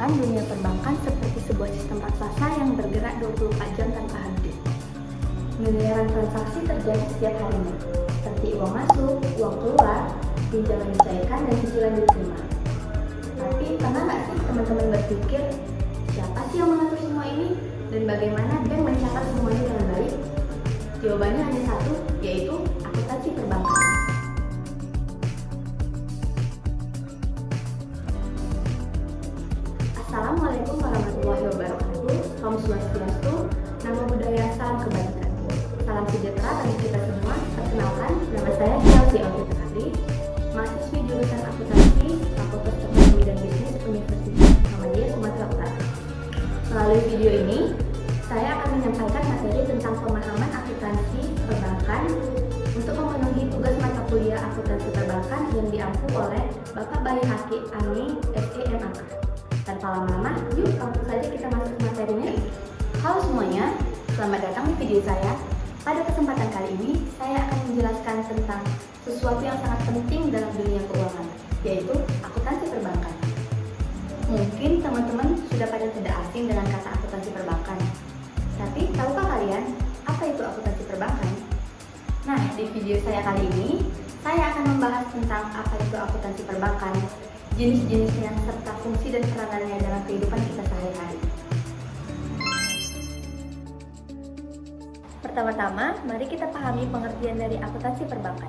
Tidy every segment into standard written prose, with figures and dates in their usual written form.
membayangkan dunia perbankan seperti sebuah sistem raksasa yang bergerak 24 jam tanpa henti. Miliaran transaksi terjadi setiap harinya, seperti uang masuk, uang keluar, pinjaman dicairkan, dan cicilan diterima. Tapi pernah nggak sih teman-teman berpikir, siapa sih yang mengatur semua ini? Dan bagaimana bank mencatat semuanya dengan baik? Jawabannya hanya satu, yaitu akuntansi perbankan. Assalamualaikum warahmatullahi wabarakatuh. Om Swastiastu, Namo Buddhaya, salam kebajikan. Salam sejahtera bagi kita semua. Perkenalkan, nama saya Chelsea Audrey Fadli, mahasiswi jurusan akuntansi Fakultas Ekonomi dan Bisnis Universitas Muhammadiyah Sumatera Utara. Melalui video ini, saya akan menyampaikan materi tentang pemahaman akuntansi perbankan untuk memenuhi tugas mata kuliah akuntansi perbankan yang diampu oleh Bapak Bayi Haki Ani SEMAK. Tanpa lama-lama, yuk langsung saja kita masuk ke materinya. Halo semuanya, selamat datang di video saya. Pada kesempatan kali ini, saya akan menjelaskan tentang sesuatu yang sangat penting dalam dunia keuangan, yaitu akuntansi perbankan. Mungkin teman-teman sudah pada tidak asing dengan kata akuntansi perbankan. Tapi, tahukah kalian apa itu akuntansi perbankan? Nah, di video saya kali ini, saya akan membahas tentang apa itu akuntansi perbankan, jenis-jenisnya, serta fungsi dan peranannya dalam kehidupan kita sehari-hari. Pertama-tama, mari kita pahami pengertian dari akuntansi perbankan.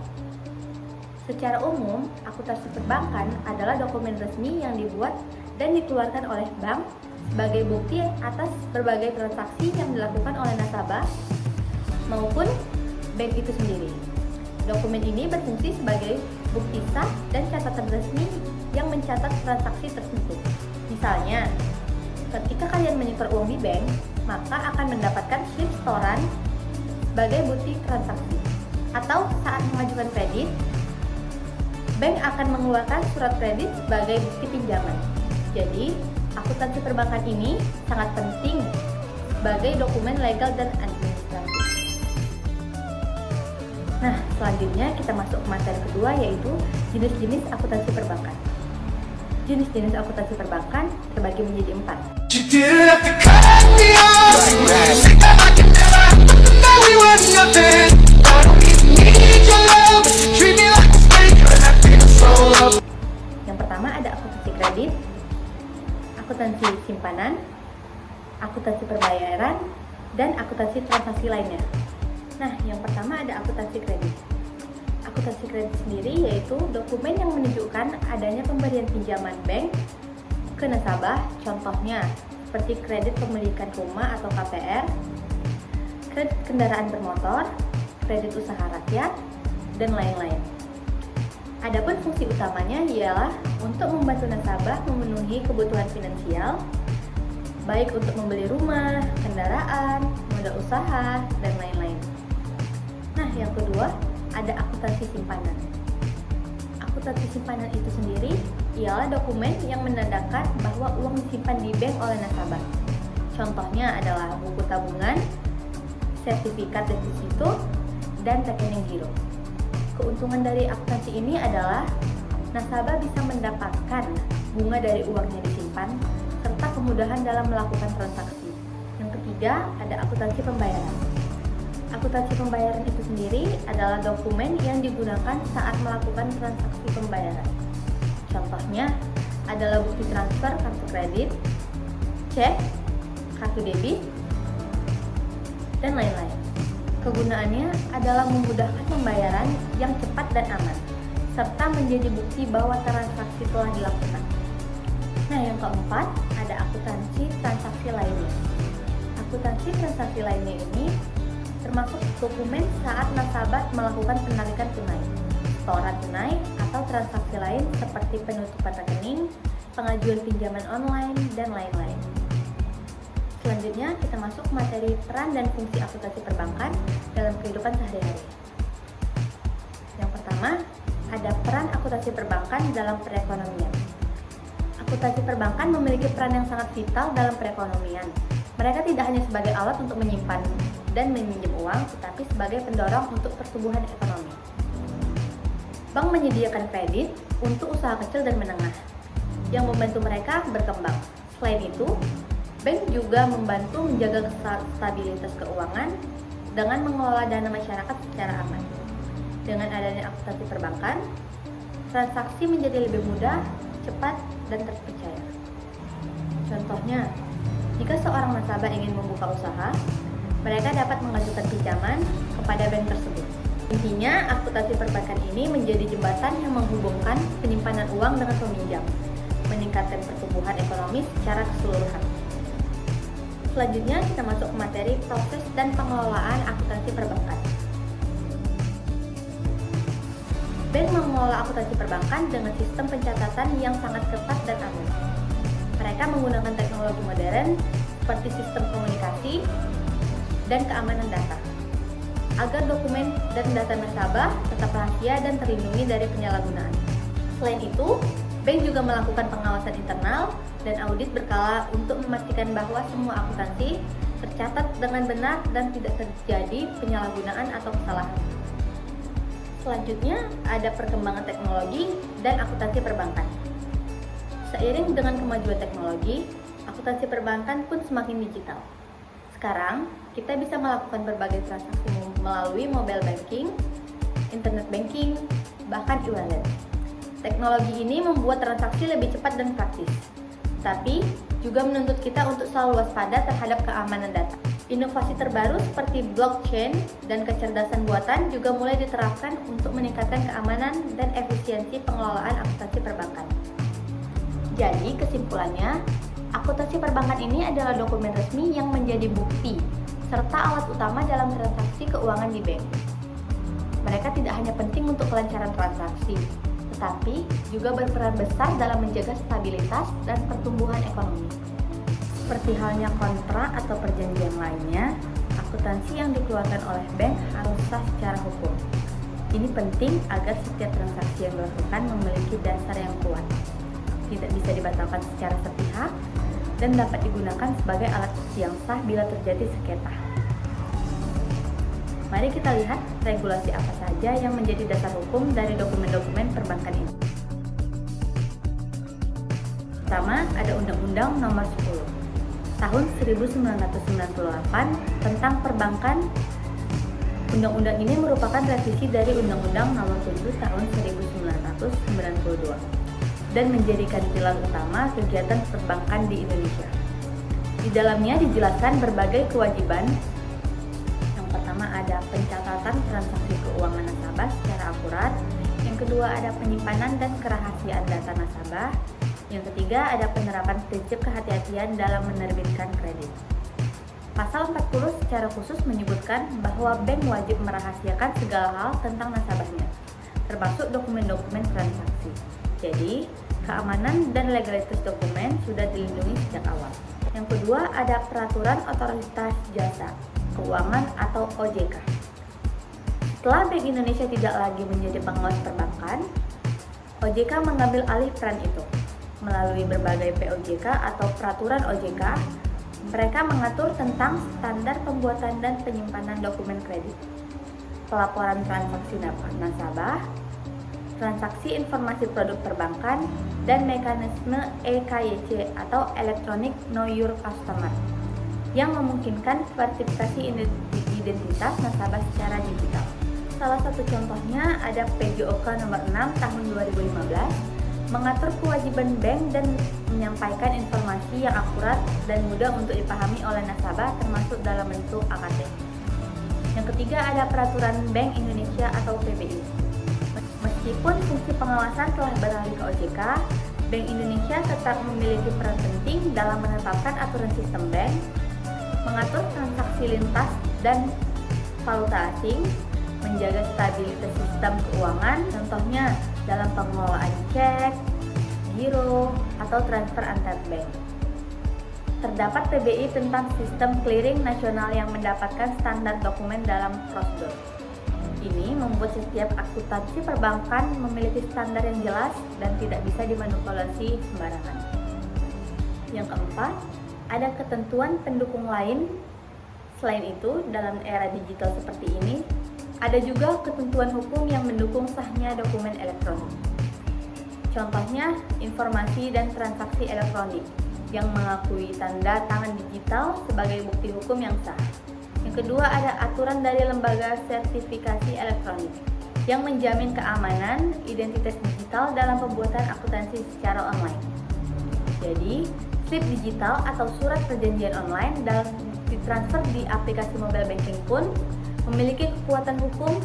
Secara umum, akuntansi perbankan adalah dokumen resmi yang dibuat dan dikeluarkan oleh bank sebagai bukti atas berbagai transaksi yang dilakukan oleh nasabah maupun bank itu sendiri. Dokumen ini berfungsi sebagai bukti sah dan catatan resmi yang mencatat transaksi tertentu. Misalnya, ketika kalian menyetor uang di bank, maka akan mendapatkan slip setoran sebagai bukti transaksi. Atau saat mengajukan kredit, bank akan mengeluarkan surat kredit sebagai bukti pinjaman. Jadi, akuntansi perbankan ini sangat penting sebagai dokumen legal dan administratif. Nah, selanjutnya kita masuk ke materi kedua, yaitu jenis-jenis akuntansi perbankan. Jenis-jenis akuntansi perbankan terbagi menjadi 4. Yang pertama ada akuntansi kredit, akuntansi simpanan, akuntansi perbayaran, dan akuntansi transaksi lainnya. Nah, yang pertama ada akuntansi kredit. Akuntansi kredit sendiri yaitu dokumen yang menunjukkan adanya pemberian pinjaman bank ke nasabah, contohnya seperti kredit pemilikan rumah atau KPR, kredit kendaraan bermotor, kredit usaha rakyat, dan lain-lain. Adapun fungsi utamanya ialah untuk membantu nasabah memenuhi kebutuhan finansial, baik untuk membeli rumah, kendaraan, modal usaha, dan lain-lain. Nah, yang kedua ada akuntansi simpanan. Akuntansi simpanan itu sendiri ialah dokumen yang menandakan bahwa uang disimpan di bank oleh nasabah. Contohnya adalah buku tabungan, sertifikat deposito, dan rekening giro. Keuntungan dari akuntansi ini adalah nasabah bisa mendapatkan bunga dari uang yang disimpan serta kemudahan dalam melakukan transaksi. Yang ketiga ada akuntansi pembayaran. Akuntansi pembayaran itu sendiri adalah dokumen yang digunakan saat melakukan transaksi pembayaran. Contohnya adalah bukti transfer kartu kredit, cek, kartu debit, dan lain-lain. Kegunaannya adalah memudahkan pembayaran yang cepat dan aman, serta menjadi bukti bahwa transaksi telah dilakukan. Nah, yang keempat ada akuntansi transaksi lainnya. Akuntansi transaksi lainnya ini termasuk dokumen saat nasabah melakukan penarikan tunai, setoran tunai, atau transaksi lain seperti penutupan rekening, pengajuan pinjaman online, dan lain-lain. Selanjutnya kita masuk materi peran dan fungsi akuntansi perbankan dalam kehidupan sehari-hari. Yang pertama, ada peran akuntansi perbankan dalam perekonomian. Akuntansi perbankan memiliki peran yang sangat vital dalam perekonomian. Mereka tidak hanya sebagai alat untuk menyimpan dan meminjam uang, tetapi sebagai pendorong untuk pertumbuhan ekonomi. Bank menyediakan kredit untuk usaha kecil dan menengah yang membantu mereka berkembang, Selain itu, bank juga membantu menjaga stabilitas keuangan dengan mengelola dana masyarakat secara aman. Dengan adanya akuntansi perbankan, transaksi menjadi lebih mudah, cepat, dan terpercaya. Contohnya, jika seorang nasabah ingin membuka usaha, mereka dapat mengajukan pinjaman kepada bank tersebut. Intinya, akuntansi perbankan ini menjadi jembatan yang menghubungkan penyimpanan uang dengan peminjam, meningkatkan pertumbuhan ekonomi secara keseluruhan. Selanjutnya, kita masuk ke materi proses dan pengelolaan akuntansi perbankan. Bank mengelola akuntansi perbankan dengan sistem pencatatan yang sangat ketat dan aman. Mereka menggunakan teknologi modern seperti sistem komunikasi dan keamanan data, agar dokumen dan data nasabah tetap rahasia dan terlindungi dari penyalahgunaan. Selain itu, bank juga melakukan pengawasan internal dan audit berkala untuk memastikan bahwa semua akuntansi tercatat dengan benar dan tidak terjadi penyalahgunaan atau kesalahan. Selanjutnya, ada perkembangan teknologi dan akuntansi perbankan. Seiring dengan kemajuan teknologi, akuntansi perbankan pun semakin digital. Sekarang, kita bisa melakukan berbagai transaksi melalui mobile banking, internet banking, bahkan e-wallet. Teknologi ini membuat transaksi lebih cepat dan praktis, tapi juga menuntut kita untuk selalu waspada terhadap keamanan data. Inovasi terbaru seperti blockchain dan kecerdasan buatan juga mulai diterapkan untuk meningkatkan keamanan dan efisiensi pengelolaan akuntansi perbankan. Jadi, kesimpulannya, akuntansi perbankan ini adalah dokumen resmi yang menjadi bukti serta alat utama dalam transaksi keuangan di bank. Mereka tidak hanya penting untuk kelancaran transaksi, tetapi juga berperan besar dalam menjaga stabilitas dan pertumbuhan ekonomi. Seperti halnya kontrak atau perjanjian lainnya, akuntansi yang dikeluarkan oleh bank harus sah secara hukum. Ini penting agar setiap transaksi yang dilakukan memiliki dasar yang kuat, tidak bisa dibatalkan secara sepihak, dan dapat digunakan sebagai alat bukti yang sah bila terjadi sengketa. Mari kita lihat regulasi apa saja yang menjadi dasar hukum dari dokumen-dokumen perbankan ini. Pertama, ada Undang-Undang Nomor 10 Tahun 1998 tentang Perbankan. Undang-undang ini merupakan revisi dari Undang-Undang Nomor 7 Tahun 1992 dan menjadikan pilar utama kegiatan perbankan di Indonesia. Di dalamnya dijelaskan berbagai kewajiban. Yang pertama ada pencatatan transaksi keuangan nasabah secara akurat. Yang kedua ada penyimpanan dan kerahasiaan data nasabah. Yang ketiga ada penerapan prinsip kehati-hatian dalam menerbitkan kredit. Pasal 40 secara khusus menyebutkan bahwa bank wajib merahasiakan segala hal tentang nasabahnya, termasuk dokumen-dokumen transaksi. Jadi, keamanan dan legalitas dokumen sudah dilindungi sejak awal. Yang kedua ada Peraturan Otoritas Jasa Keuangan atau OJK. Setelah Bank Indonesia tidak lagi menjadi pengawas perbankan, OJK mengambil alih peran itu. Melalui berbagai POJK atau peraturan OJK, mereka mengatur tentang standar pembuatan dan penyimpanan dokumen kredit, pelaporan transaksi nasabah, transaksi informasi produk perbankan, dan mekanisme EKYC atau Electronic Know Your Customer yang memungkinkan verifikasi identitas nasabah secara digital. Salah satu contohnya ada PJOK nomor 6 tahun 2015 mengatur kewajiban bank dan menyampaikan informasi yang akurat dan mudah untuk dipahami oleh nasabah termasuk dalam bentuk AKT. Yang ketiga ada Peraturan Bank Indonesia atau PBI. Meskipun fungsi pengawasan telah beralih ke OJK, Bank Indonesia tetap memiliki peran penting dalam menetapkan aturan sistem bank, mengatur transaksi lintas dan valuta asing, menjaga stabilitas sistem keuangan, contohnya dalam pengelolaan cek, giro, atau transfer antar bank. Terdapat PBI tentang sistem clearing nasional yang mendapatkan standar dokumen dalam prosedur. Ini membuat setiap akuntansi perbankan memiliki standar yang jelas dan tidak bisa dimanipulasi sembarangan. Yang keempat, ada ketentuan pendukung lain. Selain itu, dalam era digital seperti ini, ada juga ketentuan hukum yang mendukung sahnya dokumen elektronik. Contohnya, informasi dan transaksi elektronik, yang mengakui tanda tangan digital sebagai bukti hukum yang sah. Yang kedua, ada aturan dari lembaga sertifikasi elektronik yang menjamin keamanan identitas digital dalam pembuatan akuntansi secara online. Jadi, slip digital atau surat perjanjian online dalam ditransfer di aplikasi mobile banking pun memiliki kekuatan hukum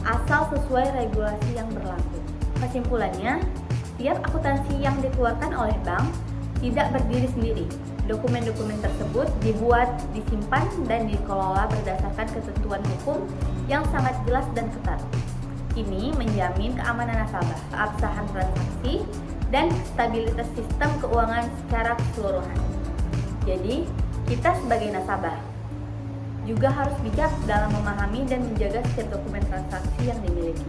asal sesuai regulasi yang berlaku. Kesimpulannya, setiap akuntansi yang dikeluarkan oleh bank tidak berdiri sendiri. Dokumen-dokumen tersebut dibuat, disimpan, dan dikelola berdasarkan ketentuan hukum yang sangat jelas dan ketat. Ini menjamin keamanan nasabah, keabsahan transaksi, dan stabilitas sistem keuangan secara keseluruhan. Jadi, kita sebagai nasabah juga harus bijak dalam memahami dan menjaga setiap dokumen transaksi yang dimiliki.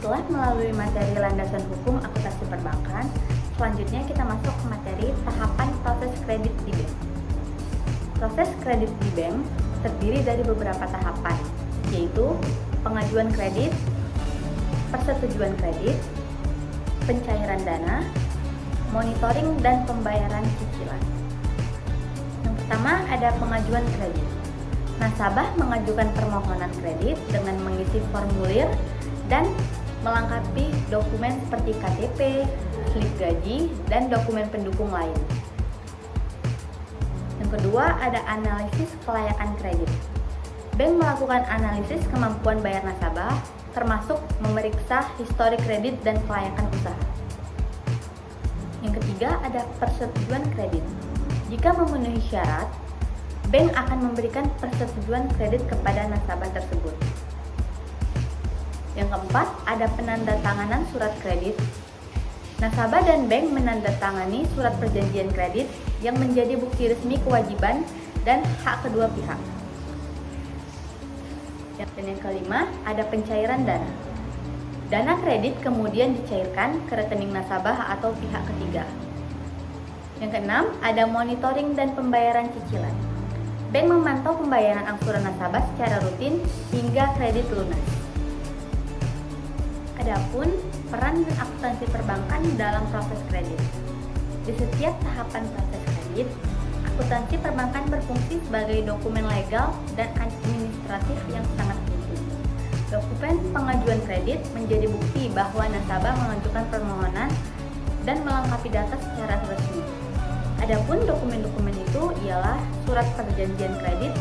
Setelah melalui materi landasan hukum akuntansi perbankan, selanjutnya kita masuk ke materi tahapan proses kredit di bank. Proses kredit di bank terdiri dari beberapa tahapan, yaitu pengajuan kredit, persetujuan kredit, pencairan dana, monitoring, dan pembayaran cicilan. Yang pertama ada pengajuan kredit. Nasabah mengajukan permohonan kredit dengan mengisi formulir dan melengkapi dokumen seperti KTP, slip gaji, dan dokumen pendukung lain. Yang kedua, ada analisis kelayakan kredit. Bank melakukan analisis kemampuan bayar nasabah, termasuk memeriksa histori kredit dan kelayakan usaha. Yang ketiga, ada persetujuan kredit. Jika memenuhi syarat, bank akan memberikan persetujuan kredit kepada nasabah tersebut. Yang keempat, ada penandatanganan surat kredit. Nasabah dan bank menandatangani surat perjanjian kredit yang menjadi bukti resmi kewajiban dan hak kedua pihak. Dan yang kelima, ada pencairan dana. Dana kredit kemudian dicairkan ke rekening nasabah atau pihak ketiga. Yang keenam, ada monitoring dan pembayaran cicilan. Bank memantau pembayaran angsuran nasabah secara rutin hingga kredit lunas. Adapun peran akuntansi perbankan dalam proses kredit. Di setiap tahapan proses kredit, akuntansi perbankan berfungsi sebagai dokumen legal dan administratif yang sangat penting. Dokumen pengajuan kredit menjadi bukti bahwa nasabah mengajukan permohonan dan melengkapi data secara resmi. Adapun dokumen-dokumen itu ialah surat perjanjian kredit,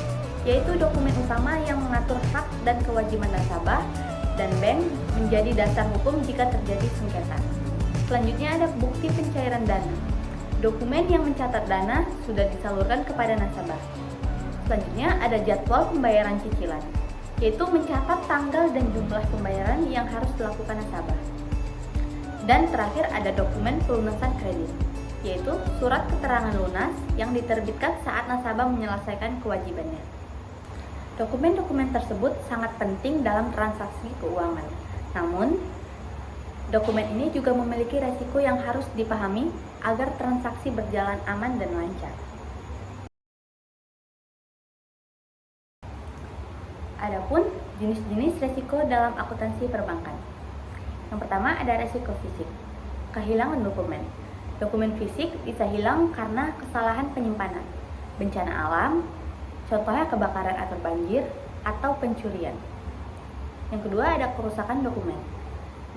yaitu dokumen utama yang mengatur hak dan kewajiban nasabah, dan bank menjadi dasar hukum jika terjadi sengketa. Selanjutnya ada bukti pencairan dana. Dokumen yang mencatat dana sudah disalurkan kepada nasabah. Selanjutnya ada jadwal pembayaran cicilan, yaitu mencatat tanggal dan jumlah pembayaran yang harus dilakukan nasabah. Dan terakhir ada dokumen pelunasan kredit, yaitu surat keterangan lunas yang diterbitkan saat nasabah menyelesaikan kewajibannya. Dokumen-dokumen tersebut sangat penting dalam transaksi keuangan. Namun, dokumen ini juga memiliki resiko yang harus dipahami agar transaksi berjalan aman dan lancar. Adapun jenis-jenis resiko dalam akuntansi perbankan. Yang pertama ada resiko fisik, kehilangan dokumen. Dokumen fisik bisa hilang karena kesalahan penyimpanan, bencana alam, contohnya kebakaran atau banjir, atau pencurian. Yang kedua ada kerusakan dokumen.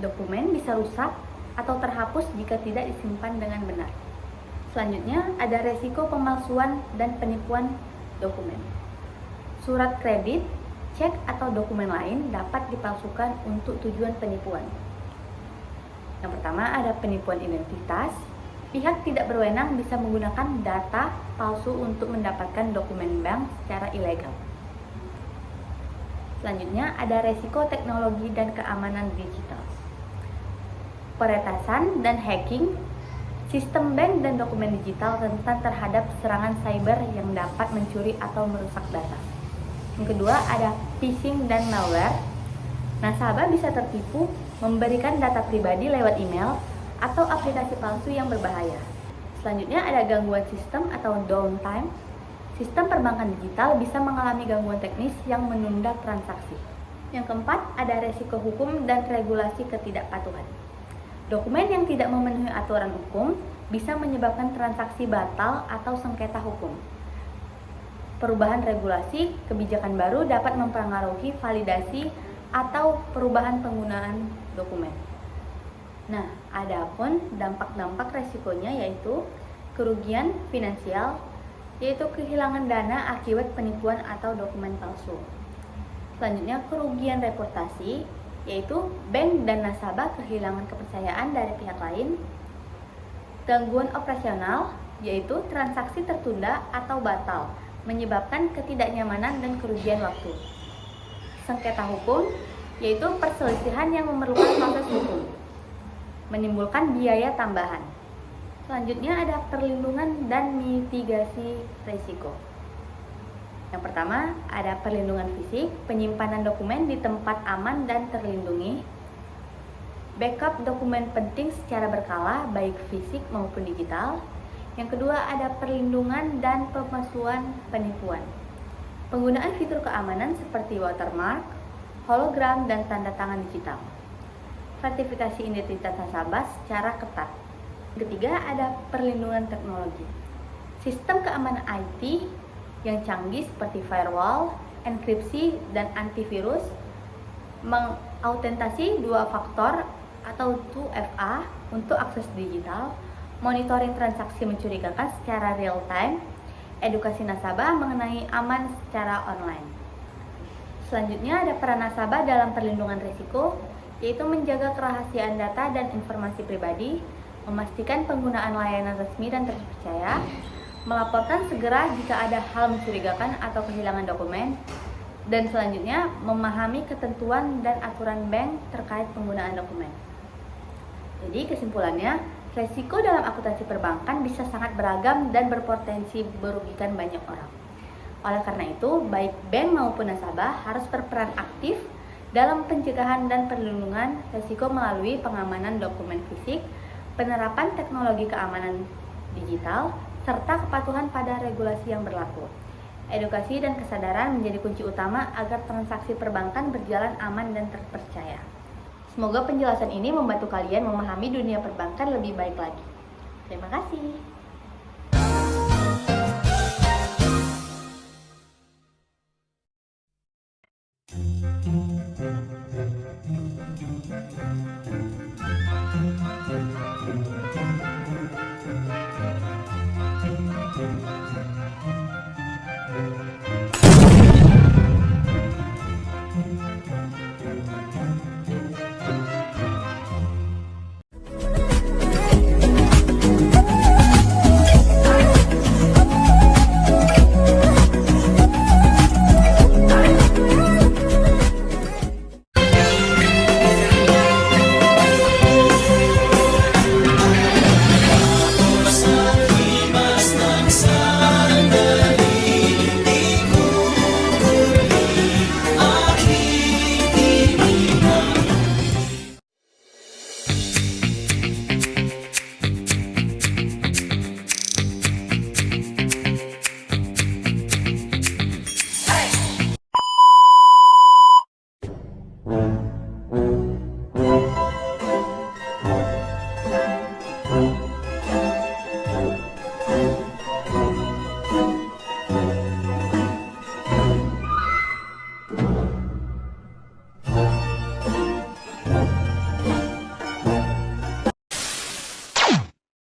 Dokumen bisa rusak atau terhapus jika tidak disimpan dengan benar. Selanjutnya ada resiko pemalsuan dan penipuan dokumen. Surat kredit, cek atau dokumen lain dapat dipalsukan untuk tujuan penipuan. Yang pertama ada penipuan identitas. Pihak tidak berwenang bisa menggunakan data palsu untuk mendapatkan dokumen bank secara ilegal. Selanjutnya ada resiko teknologi dan keamanan digital. Peretasan dan hacking sistem bank dan dokumen digital rentan terhadap serangan cyber yang dapat mencuri atau merusak data. Yang kedua ada phishing dan malware. Nasabah bisa tertipu memberikan data pribadi lewat email atau aplikasi palsu yang berbahaya. Selanjutnya ada gangguan sistem atau downtime. Sistem perbankan digital bisa mengalami gangguan teknis yang menunda transaksi. Yang keempat ada resiko hukum dan regulasi ketidakpatuhan. Dokumen yang tidak memenuhi aturan hukum bisa menyebabkan transaksi batal atau sengketa hukum. Perubahan regulasi, kebijakan baru dapat mempengaruhi validasi atau perubahan penggunaan dokumen. Nah, adapun dampak-dampak resikonya yaitu kerugian finansial, yaitu kehilangan dana akibat penipuan atau dokumen palsu. Selanjutnya, kerugian reputasi, yaitu bank dan nasabah kehilangan kepercayaan dari pihak lain. Gangguan operasional, yaitu transaksi tertunda atau batal, menyebabkan ketidaknyamanan dan kerugian waktu. Sengketa hukum, yaitu perselisihan yang memerlukan proses hukum, menimbulkan biaya tambahan. Selanjutnya ada perlindungan dan mitigasi risiko. Yang pertama, ada perlindungan fisik, penyimpanan dokumen di tempat aman dan terlindungi. Backup dokumen penting secara berkala, baik fisik maupun digital. Yang kedua, ada perlindungan dan pemalsuan penipuan. Penggunaan fitur keamanan seperti watermark, hologram, dan tanda tangan digital. Sertifikasi identitas nasabah secara ketat. Ketiga, ada perlindungan teknologi. Sistem keamanan IT yang canggih seperti firewall, enkripsi, dan antivirus, mengautentasi dua faktor atau 2FA untuk akses digital, monitoring transaksi mencurigakan secara real time, edukasi nasabah mengenai aman secara online. Selanjutnya ada peran nasabah dalam perlindungan risiko, yaitu menjaga kerahasiaan data dan informasi pribadi, memastikan penggunaan layanan resmi dan terpercaya, melaporkan segera jika ada hal mencurigakan atau kehilangan dokumen, dan selanjutnya memahami ketentuan dan aturan bank terkait penggunaan dokumen. Jadi kesimpulannya, resiko dalam akuntansi perbankan bisa sangat beragam dan berpotensi merugikan banyak orang. Oleh karena itu, baik bank maupun nasabah harus berperan aktif dalam pencegahan dan perlindungan resiko melalui pengamanan dokumen fisik, penerapan teknologi keamanan digital, serta kepatuhan pada regulasi yang berlaku. Edukasi dan kesadaran menjadi kunci utama agar transaksi perbankan berjalan aman dan terpercaya. Semoga penjelasan ini membantu kalian memahami dunia perbankan lebih baik lagi. Terima kasih.